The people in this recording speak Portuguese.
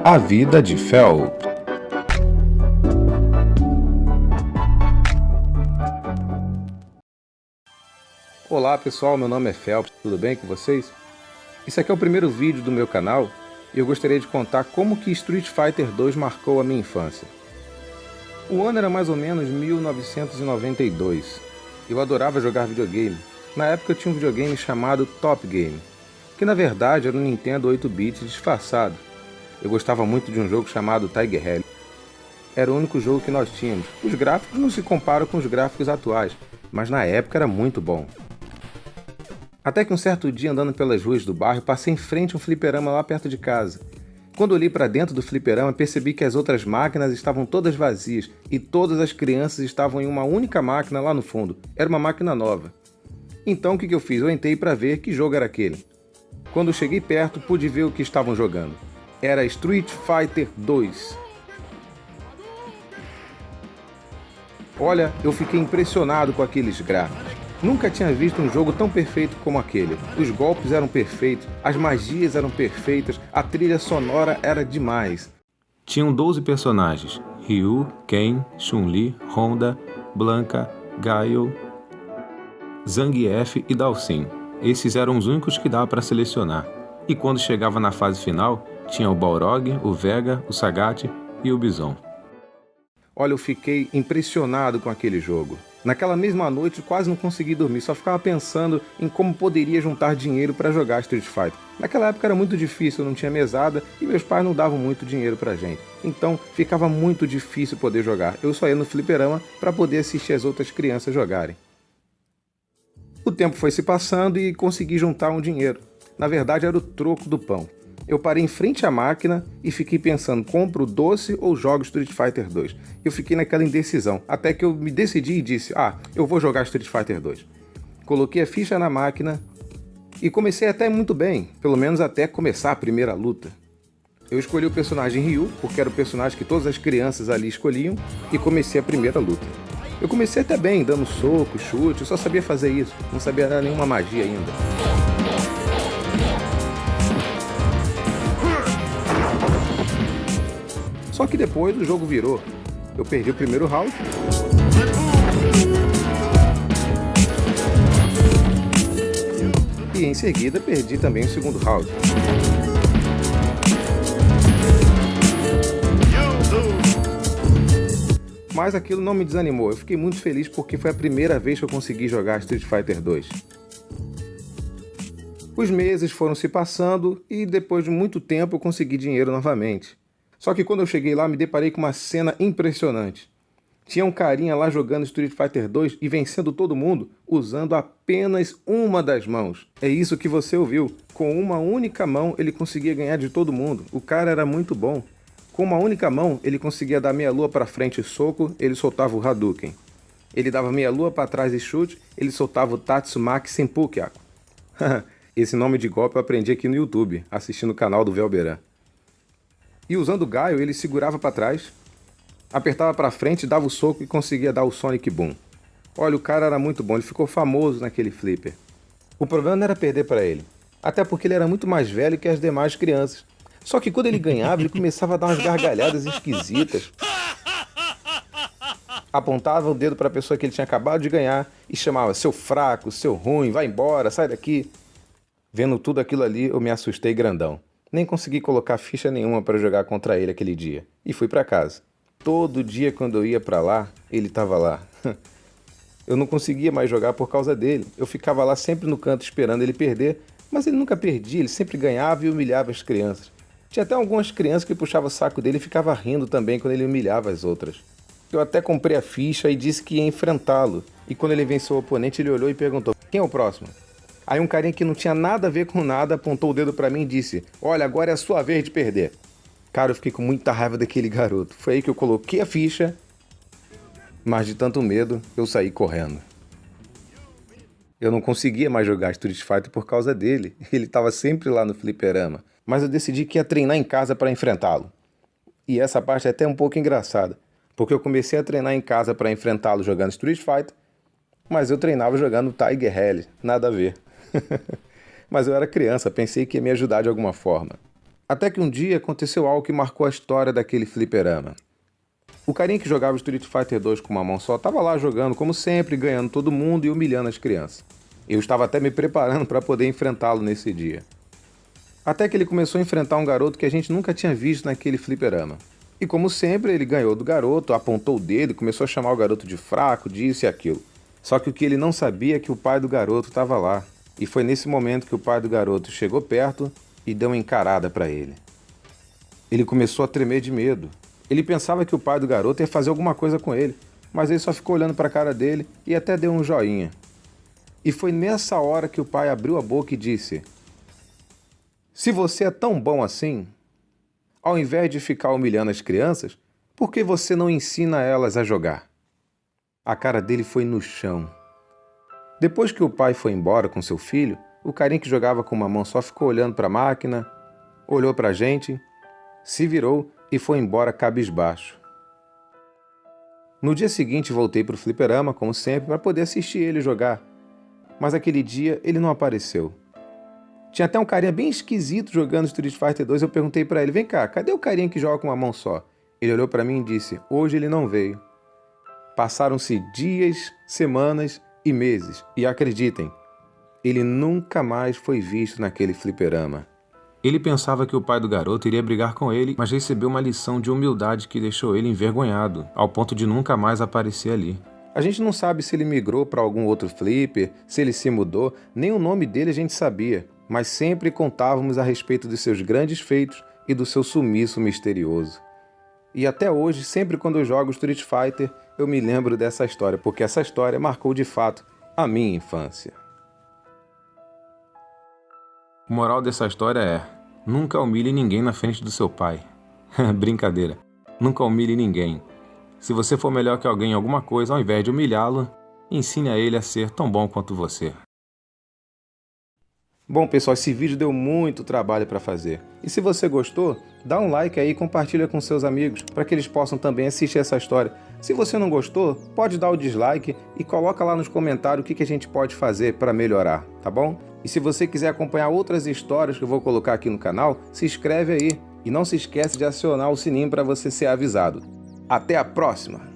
A Vida de Phelps. Olá pessoal, meu nome é Phelps, tudo bem com vocês? Esse aqui é o primeiro vídeo do meu canal e eu gostaria de contar como que Street Fighter 2 marcou a minha infância. O ano era mais ou menos 1992. Eu adorava jogar videogame. Na época eu tinha um videogame chamado Top Game, que na verdade era um Nintendo 8-bit disfarçado. Eu gostava muito de um jogo chamado Tiger Rally. Era o único jogo que nós tínhamos. Os gráficos não se comparam com os gráficos atuais, mas na época era muito bom. Até que um certo dia, andando pelas ruas do bairro, passei em frente a um fliperama lá perto de casa. Quando olhei para dentro do fliperama, percebi que as outras máquinas estavam todas vazias e todas as crianças estavam em uma única máquina lá no fundo. Era uma máquina nova. Então o que eu fiz? Eu entrei para ver que jogo era aquele. Quando cheguei perto, pude ver o que estavam jogando. Era Street Fighter 2. Olha, eu fiquei impressionado com aqueles gráficos. Nunca tinha visto um jogo tão perfeito como aquele. Os golpes eram perfeitos, as magias eram perfeitas, a trilha sonora era demais. Tinham 12 personagens: Ryu, Ken, Chun-Li, Honda, Blanka, Gaio, Zangief e Dhalsim. Esses eram os únicos que dava para selecionar. E quando chegava na fase final, tinha o Balrog, o Vega, o Sagat e o Bison. Olha, eu fiquei impressionado com aquele jogo. Naquela mesma noite quase não consegui dormir, só ficava pensando em como poderia juntar dinheiro para jogar Street Fighter. Naquela época era muito difícil, não tinha mesada e meus pais não davam muito dinheiro pra gente. Então ficava muito difícil poder jogar. Eu só ia no fliperama para poder assistir as outras crianças jogarem. O tempo foi se passando e consegui juntar um dinheiro. Na verdade era o troco do pão. Eu parei em frente à máquina e fiquei pensando, compro o doce ou jogo Street Fighter 2? Eu fiquei naquela indecisão, até que eu me decidi e disse, eu vou jogar Street Fighter 2. Coloquei a ficha na máquina e comecei até muito bem, pelo menos até começar a primeira luta. Eu escolhi o personagem Ryu, porque era o personagem que todas as crianças ali escolhiam, e comecei a primeira luta. Eu comecei até bem, dando soco, chute, eu só sabia fazer isso, não sabia dar nenhuma magia ainda. Só que depois o jogo virou. Eu perdi o primeiro round. E em seguida perdi também o segundo round. Mas aquilo não me desanimou. Eu fiquei muito feliz porque foi a primeira vez que eu consegui jogar Street Fighter 2. Os meses foram se passando e depois de muito tempo eu consegui dinheiro novamente. Só que quando eu cheguei lá, me deparei com uma cena impressionante. Tinha um carinha lá jogando Street Fighter 2 e vencendo todo mundo usando apenas uma das mãos. É isso que você ouviu. Com uma única mão ele conseguia ganhar de todo mundo. O cara era muito bom. Com uma única mão ele conseguia dar meia lua para frente e soco, ele soltava o Hadouken. Ele dava meia lua para trás e chute, ele soltava o Tatsumaki Senpukyaku. Esse nome de golpe eu aprendi aqui no YouTube, assistindo o canal do Velberan. E usando o Gaio, ele segurava para trás, apertava para frente, dava o soco e conseguia dar o Sonic Boom. Olha, o cara era muito bom, ele ficou famoso naquele flipper. O problema não era perder para ele, até porque ele era muito mais velho que as demais crianças. Só que quando ele ganhava, ele começava a dar umas gargalhadas esquisitas. Apontava o dedo para a pessoa que ele tinha acabado de ganhar e chamava, seu fraco, seu ruim, vai embora, sai daqui. Vendo tudo aquilo ali, eu me assustei grandão. Nem consegui colocar ficha nenhuma para jogar contra ele aquele dia. E fui para casa. Todo dia quando eu ia para lá, ele estava lá. Eu não conseguia mais jogar por causa dele. Eu ficava lá sempre no canto esperando ele perder, mas ele nunca perdia, ele sempre ganhava e humilhava as crianças. Tinha até algumas crianças que puxavam o saco dele e ficava rindo também quando ele humilhava as outras. Eu até comprei a ficha e disse que ia enfrentá-lo. E quando ele venceu o oponente, ele olhou e perguntou, quem é o próximo? Aí um carinha que não tinha nada a ver com nada apontou o dedo pra mim e disse, olha, agora é a sua vez de perder. Cara, eu fiquei com muita raiva daquele garoto. Foi aí que eu coloquei a ficha, mas de tanto medo, eu saí correndo. Eu não conseguia mais jogar Street Fighter por causa dele. Ele estava sempre lá no fliperama. Mas eu decidi que ia treinar em casa para enfrentá-lo. E essa parte é até um pouco engraçada, porque eu comecei a treinar em casa para enfrentá-lo jogando Street Fighter, mas eu treinava jogando Tiger Rally, nada a ver. Mas eu era criança, pensei que ia me ajudar de alguma forma. Até que um dia aconteceu algo que marcou a história daquele fliperama. O carinha que jogava Street Fighter 2 com uma mão só estava lá jogando como sempre, ganhando todo mundo e humilhando as crianças. Eu estava até me preparando para poder enfrentá-lo nesse dia. Até que ele começou a enfrentar um garoto que a gente nunca tinha visto naquele fliperama. E como sempre, ele ganhou do garoto, apontou o dedo e começou a chamar o garoto de fraco, disso e aquilo. Só que o que ele não sabia é que o pai do garoto estava lá. E foi nesse momento que o pai do garoto chegou perto e deu uma encarada para ele. Ele começou a tremer de medo. Ele pensava que o pai do garoto ia fazer alguma coisa com ele, mas ele só ficou olhando para a cara dele e até deu um joinha. E foi nessa hora que o pai abriu a boca e disse: "Se você é tão bom assim, ao invés de ficar humilhando as crianças, por que você não ensina elas a jogar?" A cara dele foi no chão. Depois que o pai foi embora com seu filho, o carinha que jogava com uma mão só ficou olhando para a máquina, olhou para a gente, se virou e foi embora cabisbaixo. No dia seguinte voltei para o fliperama, como sempre, para poder assistir ele jogar. Mas aquele dia ele não apareceu. Tinha até um carinha bem esquisito jogando Street Fighter 2. Eu perguntei para ele: "Vem cá, cadê o carinha que joga com uma mão só?" Ele olhou para mim e disse: "Hoje ele não veio." Passaram-se dias, semanas e meses. E acreditem, ele nunca mais foi visto naquele fliperama. Ele pensava que o pai do garoto iria brigar com ele, mas recebeu uma lição de humildade que deixou ele envergonhado, ao ponto de nunca mais aparecer ali. A gente não sabe se ele migrou para algum outro flipper, se ele se mudou, nem o nome dele a gente sabia, mas sempre contávamos a respeito dos seus grandes feitos e do seu sumiço misterioso. E até hoje, sempre quando eu jogo Street Fighter, eu me lembro dessa história, porque essa história marcou de fato a minha infância. O moral dessa história é: nunca humilhe ninguém na frente do seu pai. Brincadeira. Nunca humilhe ninguém. Se você for melhor que alguém em alguma coisa, ao invés de humilhá-lo, ensine a ele a ser tão bom quanto você. Bom, pessoal, esse vídeo deu muito trabalho para fazer. E se você gostou, dá um like aí e compartilha com seus amigos, para que eles possam também assistir essa história. Se você não gostou, pode dar o dislike e coloca lá nos comentários o que a gente pode fazer para melhorar, tá bom? E se você quiser acompanhar outras histórias que eu vou colocar aqui no canal, se inscreve aí. E não se esquece de acionar o sininho para você ser avisado. Até a próxima!